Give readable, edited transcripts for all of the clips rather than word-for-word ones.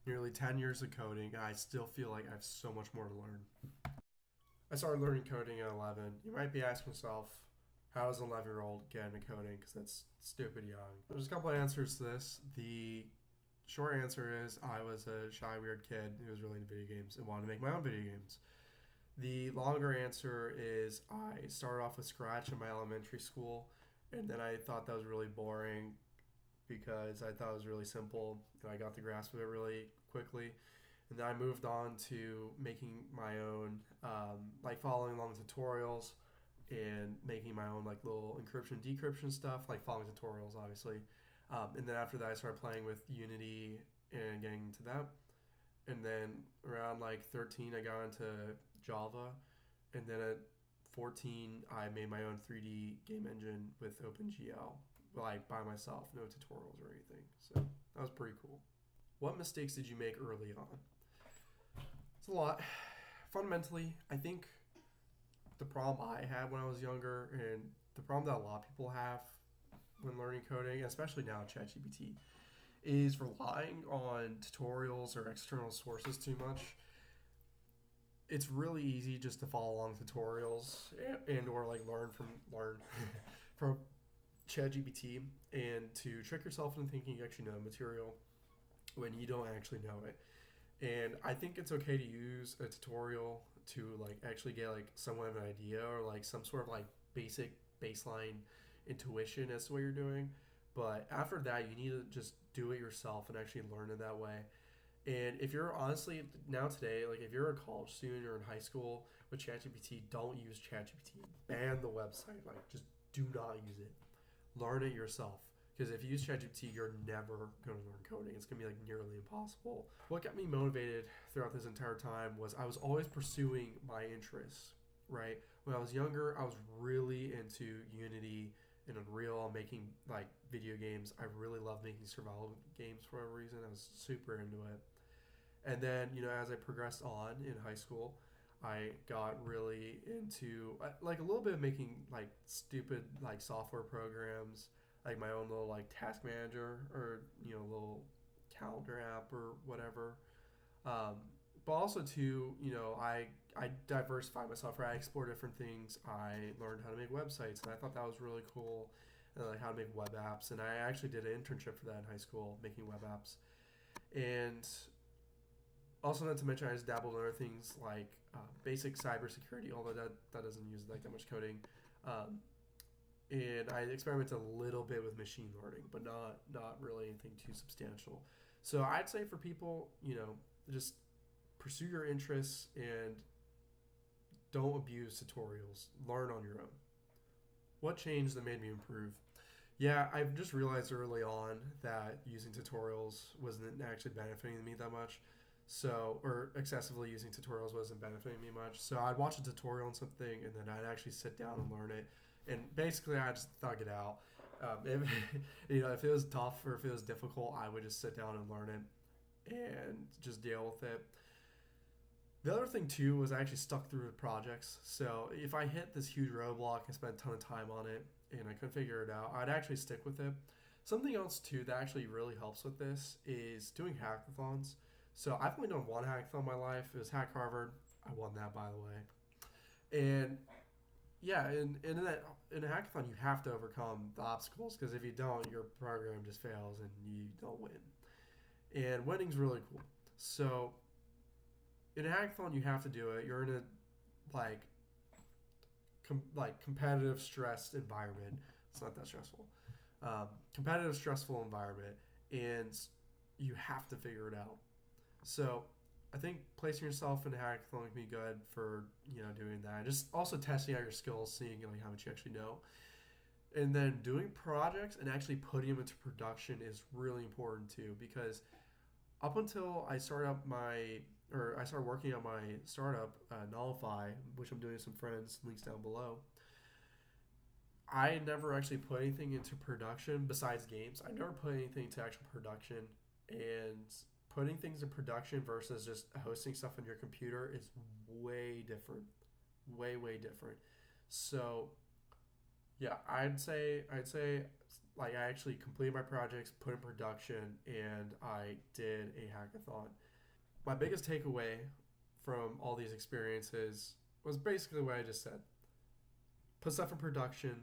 nearly 10 years of coding, and I still feel like I have so much more to learn. I started learning coding at 11. You might be asking yourself, how does an 11-year-old get into coding? Because that's stupid young. There's a couple of answers to this. The short answer is I was a shy, weird kid who was really into video games and wanted to make my own video games. The longer answer is I started off with Scratch in my elementary school, and then I thought that was really boring because I thought it was really simple and I got the grasp of it really quickly. And then I moved on to making my own, like following along tutorials and making my own like little encryption decryption stuff, like following tutorials, obviously. And then after that, I started playing with Unity and getting into that. And then around like 13, I got into Java, and then at 14, I made my own 3D game engine with OpenGL, like by myself, no tutorials or anything. So that was pretty cool. What mistakes did you make early on? It's a lot. Fundamentally, I think the problem I had when I was younger, and the problem that a lot of people have when learning coding, especially now ChatGPT, is relying on tutorials or external sources too much. It's really easy just to follow along tutorials and or like learn from ChatGPT and to trick yourself into thinking you actually know material when you don't actually know it. And I think it's okay to use a tutorial to like actually get like somewhat of an idea or like some sort of like basic baseline intuition as to what you're doing. But after that, you need to just do it yourself and actually learn it that way. And if you're honestly now today, like if you're a college student or in high school with ChatGPT, don't use ChatGPT. Ban the website. Like just do not use it. Learn it yourself. Because if you use ChatGPT, you're never going to learn coding. It's going to be like nearly impossible. What got me motivated throughout this entire time was I was always pursuing my interests, right? When I was younger, I was really into Unity and Unreal, making like video games. I really loved making survival games for whatever reason. I was super into it. And then, as I progressed on in high school, I got really into like a little bit of making like stupid like software programs, like my own little like task manager or little calendar app or whatever. But also too, I diversified myself. Right, I explored different things. I learned how to make websites, and I thought that was really cool. And like how to make web apps, and I actually did an internship for that in high school, making web apps. And also, not to mention, I just dabbled in other things like basic cybersecurity, although that doesn't use like that much coding. Um, and I experimented a little bit with machine learning, but not really anything too substantial. So I'd say for people, just pursue your interests and don't abuse tutorials. Learn on your own. What changed that made me improve? Yeah, I've just realized early on that using tutorials wasn't actually benefiting me that much. So, or excessively using tutorials wasn't benefiting me much. So I'd watch a tutorial on something and then I'd actually sit down and learn it. And basically, I just thug it out. If, if it was tough or if it was difficult, I would just sit down and learn it and just deal with it. The other thing too was I actually stuck through the projects. So if I hit this huge roadblock and spent a ton of time on it and I couldn't figure it out, I'd actually stick with it. Something else too that actually really helps with this is doing hackathons. So I've only done one hackathon in my life. It was Hack Harvard. I won that, by the way. And yeah, in a hackathon you have to overcome the obstacles because if you don't, your program just fails and you don't win. And winning's really cool. So in a hackathon you have to do it. You're in a like like competitive stressed environment. It's not that stressful. Competitive stressful environment, and you have to figure it out. So I think placing yourself in a hackathon can be good for doing that. Just also testing out your skills, seeing like how much you actually know, and then doing projects and actually putting them into production is really important too because up until I started working on my startup, Nullify, which I'm doing with some friends, links down below. I never actually put anything into production besides games. I never put anything to actual production, and putting things in production versus just hosting stuff on your computer is way different, way different. So yeah, I'd say Like I actually completed my projects, put in production, and I did a hackathon. My biggest takeaway from all these experiences was basically what I just said. Put stuff in production,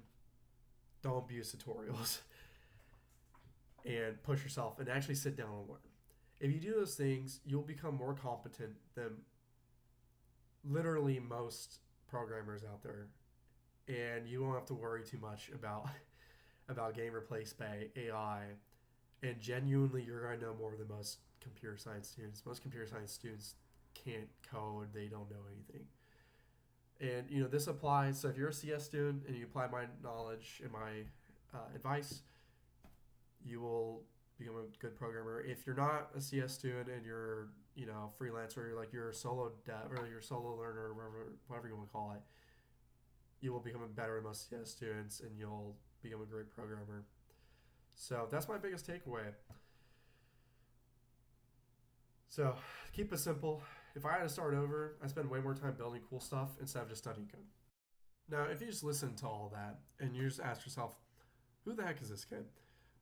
don't abuse tutorials, and push yourself and actually sit down and learn. If you do those things, you'll become more competent than literally most programmers out there, and you won't have to worry too much about getting replaced by AI. And genuinely, you're going to know more than most computer science students. Most computer science students can't code; they don't know anything. And this applies. So if you're a CS student and you apply my knowledge and my advice, you will become a good programmer. If you're not a CS student and you're freelancer, like you're a solo dev or you're a solo learner, or whatever you want to call it, you will become better than most CS students and you'll become a great programmer. So that's my biggest takeaway. So keep it simple. If I had to start over, I spend way more time building cool stuff instead of just studying code. Now, if you just listen to all that and you just ask yourself, who the heck is this kid?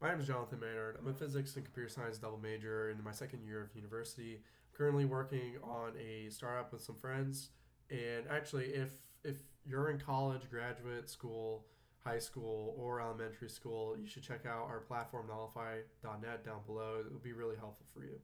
My name is Jonathan Maynard. I'm a physics and computer science double major in my second year of university. I'm currently working on a startup with some friends. And actually, if you're in college, graduate school, high school, or elementary school, you should check out our platform, nullify.net, down below. It will be really helpful for you.